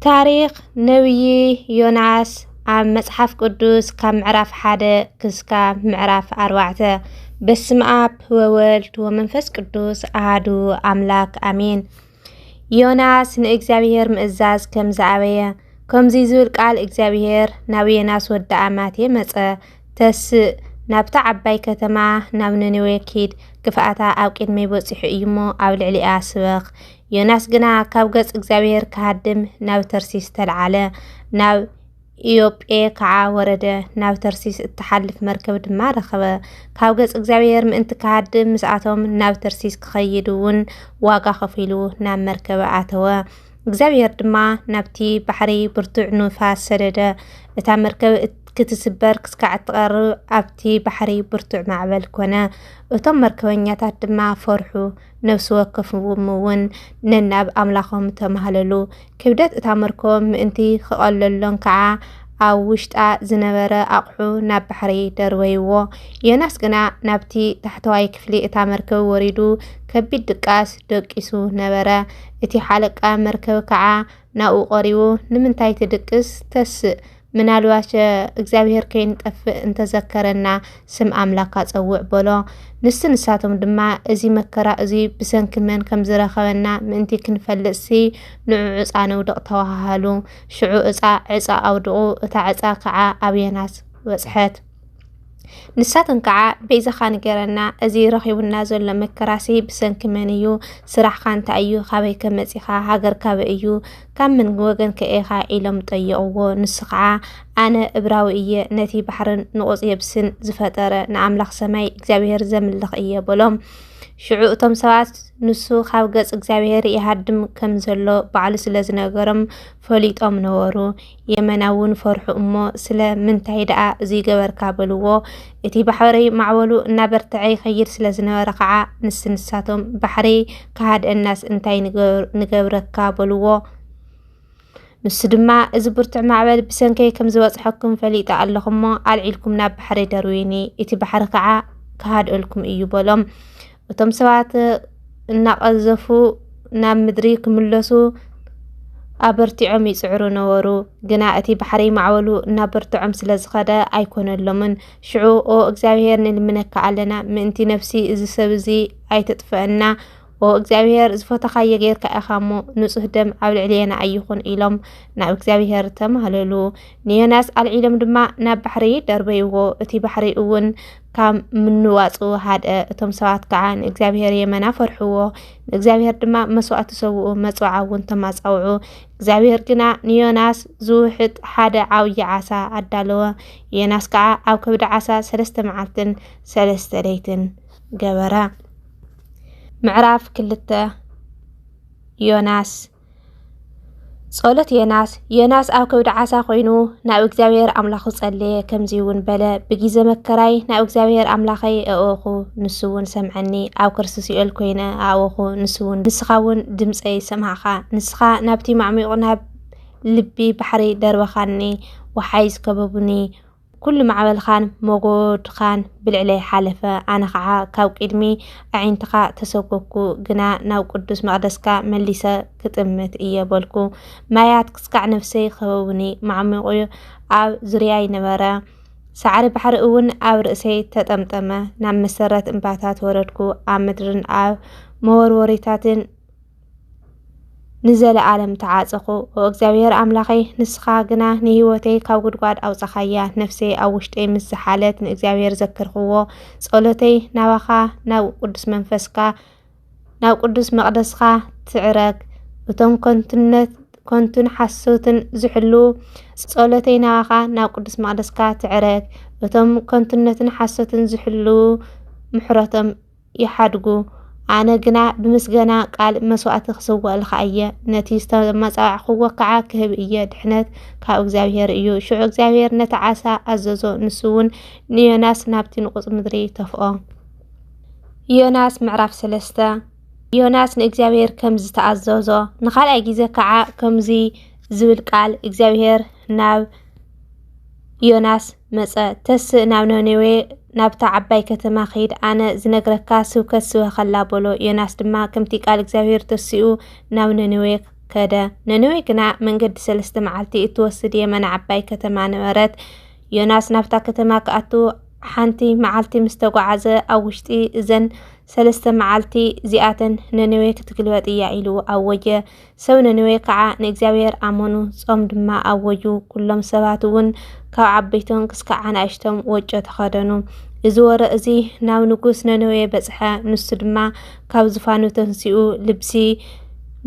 ታሪክ ነብይ ዮናስ ኣብ መጽሓፍ ቅዱስ ካብ ምዕራፍ 1 ክሳብ ምዕራፍ 4 በስመ አብ ወወልድ ወመንፈስ ቅዱስ አሐዱ አምላክ አሜን። ዮናስ ንእግዚአብሔር ምእዛዝ ከም ዝኣበየ ከምዚ ዝብል ቃል እግዚአብሔር ናብ ዮናስ ወዲ ኣማቴ መጸ ተስእ ናብታ ዓባይ ከተማ ናብ ነነዌ ኪድ ግፍኣታ ኣብ ቅድመይ በፂሑ እዩሞ ኣብ ልዕሊኣ ስበኽ ዮናስ ግና ካብ ገጽ እግዚአብሔር ከሃድም ናብ ተርሲስ ተልዓለ ናብ ኢዮጴ ከዓ ወረደ ናብ ተርሲስ እትሓልፍ መርከብ ድማ ረኸበ ካብ ገጽ እግዚአብሔር ምእንቲ ከሃድም ምስኣቶም ናብ ተርሲስ ክኸይድ እውን ዋጋ ከፊሉ ናብ መርከብ ኣተወ እግዚአብሔር ድማ ናብቲ ባሕሪ ብርቱዕ ንፋስ ሰደደ እታ መርከብ ክትስበር ክስካዕ ትቐርብ ኣብቲ ባሕሪ ብርቱዕ ማዕበል ኮነ እቶም መርከበኛታት ድማ ፈርሑ ነፍሲ ወከፎም እውን ነናብ ኣምላኾም ተማህለሉ ክብደት እታ መርከብ ምእንቲ ክቐለሎም ከዓ ኣብ ውሽጣ ዝነበረ ኣቕሑ ናብ ባሕሪ ደርበይዎ ዮናስ ግና ናብቲ ታሕተዋይ ክፍሊ እታ መርከብ ወሪዱ ከቢድ ድቃስ ደቂሱ ነበረ እቲ ሓለቃ መርከብ ከዓ ናብኡ ቀሪቡ ንምንታይ ትድቅስ ተስእ ምናልባሽ እግዚአብሔር ከይንጠፍእ እንተዘከረና ስም ኣምላካ ፀውዕ በሎ ንሳቶም ድማ እዚ መከራ እዚ ብሰንኪ መን ከም ዝረኸበና ምእንቲ ክንፈልጥሲ ንዑ ዕፃ ነውድቕ ተዋሃሉ ሽዑ ዕፃ ኣውድቑ እታ ዕፃ ከዓ ኣብ ዮናስ በፅሐት ንሳትን ከዓ በይዛኻ ንገረና እዚ ረኺቡና ዘሎ መከራሲ ብሰንኪ መን እዩ ስራሕካ እንታይ እዩ ካበይ ከመፂኻ ሃገር ካበ እዩ ካብ ምን ወገን ከኤኻ ኢሎም ጠይቕዎ ንሱ ከዓ ኣነ እብራዊ እየ ነቲ ባሕርን ንቑፅ የብስን ዝፈጠረ ንኣምላኽ ሰማይ እግዚአብሔር ዘምልኽ እየ በሎም ሽዑ እቶም ሰባት ንሱ ካብ ገጽ እግዚአብሔር ይሃድም ከም ዘሎ ባዕሉ ስለ ዝነገሮም ፈሊጦም ነበሩ የመናውን ፈርሑ እሞ ስለ ምንታይ ደኣ እዚ ገበርካ በልዎ እቲ ባሕሪ ማዕበሉ እናበርትዐ ይኸይድ ስለ ዝነበረ ከዓ ንሳቶም ባሕሪ ከሃድአናስ እንታይ ንገብረካ በልዎ ንሱ ድማ እዚ ብርቱዕ ማዕበል ብሰንከይ ከም ዝበፅሐኩም ፈሊጣ ኣለኹሞ ኣልዒልኩም ናብ ባሕሪ ደርዊኒ እቲ ባሕሪ ከዓ ከሃድአልኩም እዩ በሎም እቶም ሰባት እናቐዘፉ ናብ ምድሪ ክምለሱ ኣበርቲዖም ይጽዕሩ ነበሩ ግና እቲ ባሕሪ ማዕበሉ እናበርትዖም ስለ ዝኸደ ኣይኮነሎምን ሽዑ ኦ እግዚአብሔር ንልምነካ ኣለና ምእንቲ ነፍሲ እዚ ሰብ እዚ ኣይተጥፍአና ኦ እግዚአብሔር ዝፈተኻዮ ጌርካ ኢኻሞ ንጹህ ደም ኣብ ልዕሊና ኣይኹን ኢሎም ናብ እግዚአብሔር ተማህለሉ ንዮናስ ኣልዒሎም ድማ ናብ ባሕሪ ደርበይዎ እቲ ባሕሪ እውን ካብ ምንዋፁ ሃድአ እቶም ሰባት ከዓ ንእግዚአብሔር የመና ፈርሕዎ ንእግዚአብሔር ድማ መስዋዕቲ ሰውኡ መጽዋዓ እውን ተማጻውዑ እግዚአብሔር ግና ንዮናስ ዝውሕጥ ሓደ ዓብይ ዓሳ ኣዳለወ ዮናስ ከዓ ኣብ ከብዲ ዓሳ 3 መዓልትን 3 ለይትን ገበረ ምዕራፍ 2 ዮናስ ጸሎት ዮናስ ኣብ ከብዲ ዓሳ ኮይኑ ናብ እግዚአብሔር ኣምላኹ ጸለየ ከምዚ እውን በለ ብግዜ መከራይ ናብ እግዚአብሔር ኣምላኸይ ኣወኹ ንሱ እውን ሰምዐኒ ኣብ ክርስቶስ ይእል ኮይነ ኣወኹ ንሱ እውን ንስኻ እውን ድምፀይ ሰማዕኻ ንስኻ ናብቲ ማዕሚቑ ናብ ልቢ ባሕሪ ደርበኻኒ ወሓይ ዝከበቡኒ ኩሉ ማዕበልኻን መጎድኻን ብልዕለይ ሓለፈ ኣነ ከዓ ካብ ቅድሚ ኣዒንትኻ ተሰጎኩ ግና ናብ ቅዱስ መቕደስካ መሊሰ ክጥምት እየ በልኩ ማያት ክስካዕ ነፍሰይ ከበቡኒ ማዕሚቑ ኣብ ዙርያይ ነበረ ሳዕሪ ባሕሪ እውን ኣብ ርእሰይ ተጠምጠመ ናብ መሰረት እምባታት ወረድኩ ኣብ ምድርን ኣብ መወርወሪታትን ንዘለዓለም ተዓፀኹ እግዚአብሔር ኣምላኸይ ንስኻ ግና ንህይወተይ ካብ ጉድጓድ ኣውፃኻያ ነፍሰይ ኣብ ውሽጠይ ምስ ዝሓለት ንእግዚአብሔር ዘክርኽዎ ጸሎተይ ናባኻ ናብ ቅዱስ መንፈስካ ናብ ቅዱስ መቕደስካ ትዕረግ እቶም ኮንቱን ሓሶትን ዝሕሉ ጸሎተይ ናባኻ ናብ ቅዱስ መቕደስካ ትዕረግ እቶም ኮንቱነትን ሓሶትን ዝሕሉ ምሕረቶም ይሓድጉ ኣነ ግና ብምስገና ቃል መስዋዕቲ ክስዋእልካ እየ ነቲ ዝተመጻዕኽዎ ከዓ ክህብ እየ ድሕነት ካብ እግዚአብሔር እዩ ሽዑ እግዚአብሔር ነቲ ዓሳ ኣዘዞ ንሱ እውን ንዮናስ ናብቲ ንቑፅ ምድሪ ተፍኦ ዮናስ ምዕራፍ 3 ዮናስ ንእግዚአብሔር ከም ዝተኣዘዞ ንኻልኣይ ግዜ ከዓ ከምዚ ዝብል ቃል እግዚአብሔር ናብ ዮናስ መጸ ተስእ ናብ ነነዌ ናብታ ዓባይ ከተማ ኸይድ ኣነ ዝነግረካ ስብከት ስበኸላ በሎ ዮናስ ድማ ከምቲ ቃል እግዚአብሔር ተሲኡ ናብ ነነዌ كدا ننوي كنا من قد سلست معلتي اتوسد يمن عباي كتما نمرت يوناس نافتا كتما كأتو حانتي معلتي مستوقعزة أو وشتي إذن سلست معلتي زياتن ننوي كتكلوات إيائلو أو وجه سو ننوي كعا نكزاوير آمونو صوم دما أو وجو كلهم سباتون كاو عبيتون كسكعان عشتم وجه تخادنو إزور أزي ناو نقوس ننوي بزحا نسدما كاو زفانو تنسيو لبسي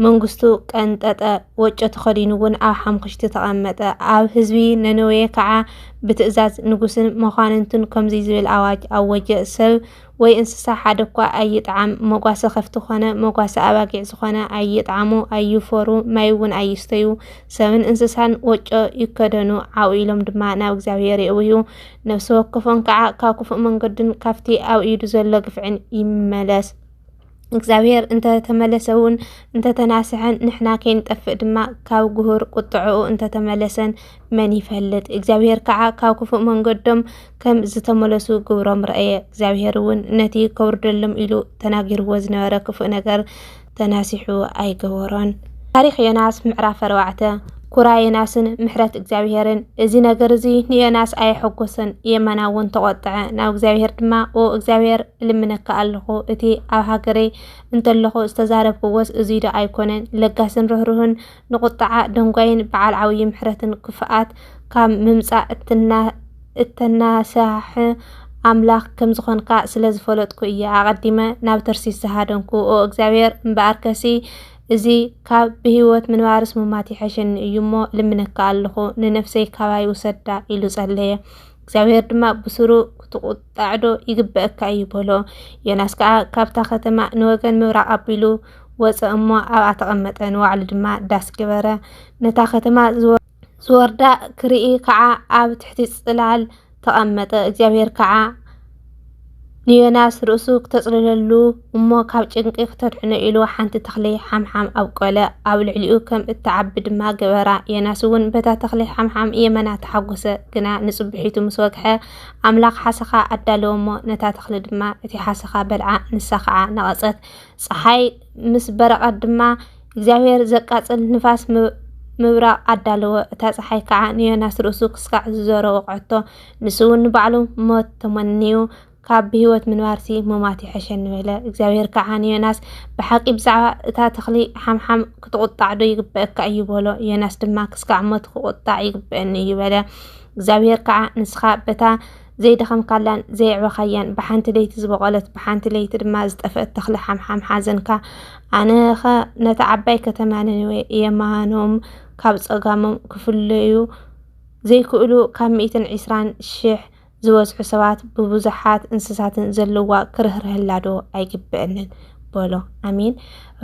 منغستو كانت وجه تخدينون أو حمقشت تقامت أو حزبي ننوي كعا بتأزاز نقوسن مخاننتن كمزي زي الأواج أو وجه سو وي انسسا حدقوا أي طعام مقاسة خفتو خانا مقاسة أواقع سخانا أي طعامو أي فورو مايون أي ستيو سوين انسسان وجه يكدنو أو إلوم دما ناو زاويري أويو نفسو وقفون كعا كاكفو من قدن كافتي أو إيدو زلق فعن إمالاس እግዚአብሔር እንተ ተመለሰውን እንተ ተናስሐን ንሕና ከይንጠፍእ ድማ ካብ ጉሁር ቁጥዑ እንተ ተመለሰን መን ይፈልጥ እግዚአብሔር ከዓ ካብ ክፉእ መንገዶም ከም ዝተመለሱ ግብሮም ረአየ እግዚአብሔር እውን ነቲ ከውርደሎም ኢሉ ተናጊርዎ ዝነበረ ክፉእ ነገር ተናሲሑ ኣይገበሮን ታሪክ ዮናስ ምዕራፍ 4 ኩራ ዮናስን ምሕረት እግዚአብሔርን እዚ ነገር እዚ ንዮናስ ኣይሐጎሰን የመናውን ተቆጥዐ ናብ እግዚአብሔር ድማ ኦ እግዚአብሔር ልምነካ ኣለኹ እቲ ኣብ ሃገሬ እንተለኹ ዝተዛረብክዎስ እዚ ዶ ኣይኮነን ለጋስን ርህሩህን ንቁጣዓ ደንጓይን በዓል ዓብዪ ምሕረትን ክፍኣት ካብ ምምፃእ እተናሳሕ ኣምላኽ ከም ዝኾንካ ስለ ዝፈለጥኩ እየ ኣቐዲመ ናብ ተርሲስ ዝሃደንኩ ኦ እግዚአብሔር እምበኣርከሲ እዚ ካብ ብህይወት ምንባርስ ሙማት ይሐሸን እዩሞ ልምነካ ኣለኹ ንነፍሰይ ካባይ ውሰዳ ኢሉ ጸለየ እግዚአብሔር ድማ ብስሩ ክትቁጣዕዶ ይግበአካ እዩ በሎ ዮናስ ከዓ ካብታ ከተማ ንወገን ምብራቅ ኣቢሉ ወፀ እሞ ኣብኣ ተቐመጠ ንባዕሉ ድማ ዳስ ገበረ ነታ ከተማ ዝወርዳ ክርኢ ከዓ ኣብ ትሕቲ ጽላል ተቐመጠ እግዚአብሔር ከዓ ንዮናስ ርእሱ ክተጽልለሉ እሞ ካብ ጭንቂ ክተድሕነ ኢሉ ሓንቲ ተኽሊ ሓምሓም ኣብቆለ ኣብ ልዕሊኡ ከም እትዓቢ ድማ ገበራ ዮናስ እውን በታ ተኽሊ ሓምሓም የመና ተሓጎሰ ግና ንጽብሒቱ ምስ ወግሐ ኣምላኽ ሓሰኻ ኣዳለዎ እሞ ነታ ተኽሊ ድማ እቲ ሓሰኻ በልዓ ንሳ ከዓ ነቐፀት ፀሓይ ምስ በረቐት ድማ እግዚአብሔር ዘቃጽል ንፋስ ምብራቅ ኣዳለዎ እታ ፀሓይ ከዓ ንዮናስ ርእሱ ክስካዕ ዝዞረ ወቕዕቶ ንሱ እውን ንባዕሉ ሞት ተመንዩ ካብ ብህይወት ምንባርሲ ሙማት ይሐሸን በለ እግዚአብሔር ከዓ ንዮናስ ብሓቂ ብዛዕባ እታ ተኽሊ ሓምሓም ክትቁጣዕ ዶ ይግበአካ እዩ በሎ ዮናስ ድማ ክስካዕ ሞት ክቁጣዕ ይግበአኒ እዩ በለ እግዚአብሔር ከዓ ንስኻ በታ ዘይደኸምካላን ዘይዕበኻያን ብሓንቲ ለይቲ ዝበቆለት ብሓንቲ ለይቲ ድማ ዝጠፍአት ተኽሊ ሓምሓም ሓዘንካ ኣነኸ ነታ ዓባይ ከተማ ነነዌ የማኖም ካብ ፀጋሞም ክፍለዩ ዘይክእሉ ካብ 120,000 ዝበዝሑ ሰባት ብብዙሓት እንስሳትን ዘለዋ ክርህርህላዶ ኣይግበአንን በሎ ኣሚን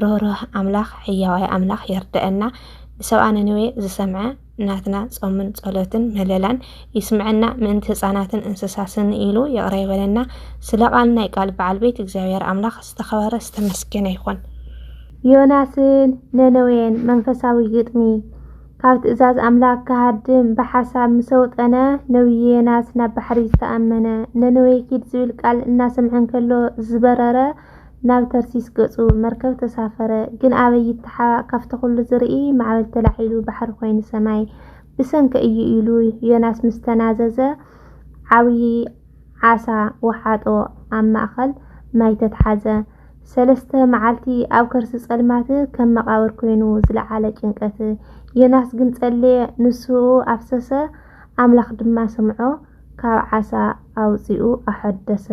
ርህሩህ ኣምላኽ ሕያዋይ ኣምላኽ የርድአና ንሰብኣ ነነዌ ዝሰምዐ እናትና ጾምን ጸሎትን ምህለላን ይስምዐና ምእንቲ ህፃናትን እንስሳስን ኢሉ የቕረበለና ስለ ቃል ናይ ቃል በዓል ቤት እግዚአብሔር ኣምላኽ ዝተኸበረ ዝተመስገነ ይኹን ዮናስን ነነዌን መንፈሳዊ ግጥሚ ካብ ትእዛዝ ኣምላኽ ካሃድም ብሓሳብ ምሰውጠነ ነብይ ዮናስ ናብ ባሕሪ ዝተኣመነ ነነዌ ኪድ ዝብል ቃል እናሰምዐን ከሎ ዝበረረ ናብ ተርሲስ ገጹ መርከብ ተሳፈረ ግን ኣበይ ይተሓ ካብቲ ኩሉ ዝርኢ ማዕበል ተላዒሉ ባሕሪ ኮይኑ ሰማይ ብሰንከ እዩ ኢሉ ዮናስ ምስ ተናዘዘ ዓብዪ ዓሳ ወሓጦ ኣብ ማእኸል ማይ ተተሓዘ 3 መዓልቲ ኣብ ከርሲ ጸልማት ከም መቃብር ኮይኑ ዝለዓለ ጭንቀት ዮናስ ግን ጸለየ ንሱ ኣፍሰሰ ኣምላኽ ድማ ሰምዖ ካብ ዓሳ ኣውፂኡ ኣሐደሰ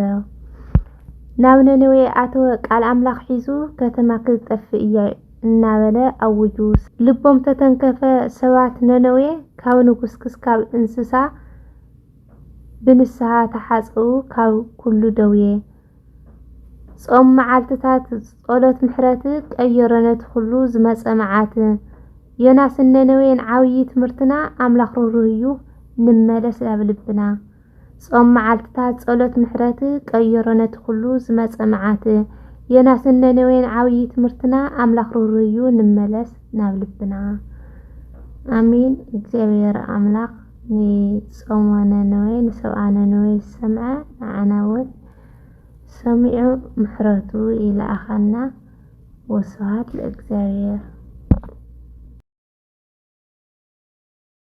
ናብ ነነዌ ኣተወ ቃል ኣምላኽ ሒዙ ከተማ ክትጠፍእ እያ እናበለ ኣውጁ ልቦም ተተንከፈ ሰባት ነነዌ ካብ ንጉስ ክስካብ እንስሳ ብንስሓ ተሓጽኡ ካብ ኩሉ ደውየ ጾም መዓልትታት ጸሎት ምሕረት ቀየረነት ሁሉ ዝመጸ መዓት ዮናስ ነነዌን ዓብዪ ትምህርትና ኣምላኽ ርህሩህ እዩ ንመለስ ኣብ ልብና ጾም መዓልትታት ጸሎት ምሕረት ቀየረነት ሁሉ ዝመጸ መዓት ዮናስ ነነዌን ዓብዪ ትምህርትና ኣምላኽ ርህሩህ እዩ ንመለስ ናብ ልብና ኣሚን እግዚአብሔር ኣምላኽ ንጾም ነነዌ ንሰብኣ ነነዌ ሰምዐ ንዓናውን ሰሚዑ ምሕረቱ ይለኣኸና ወስብሐት ለእግዚአብሔር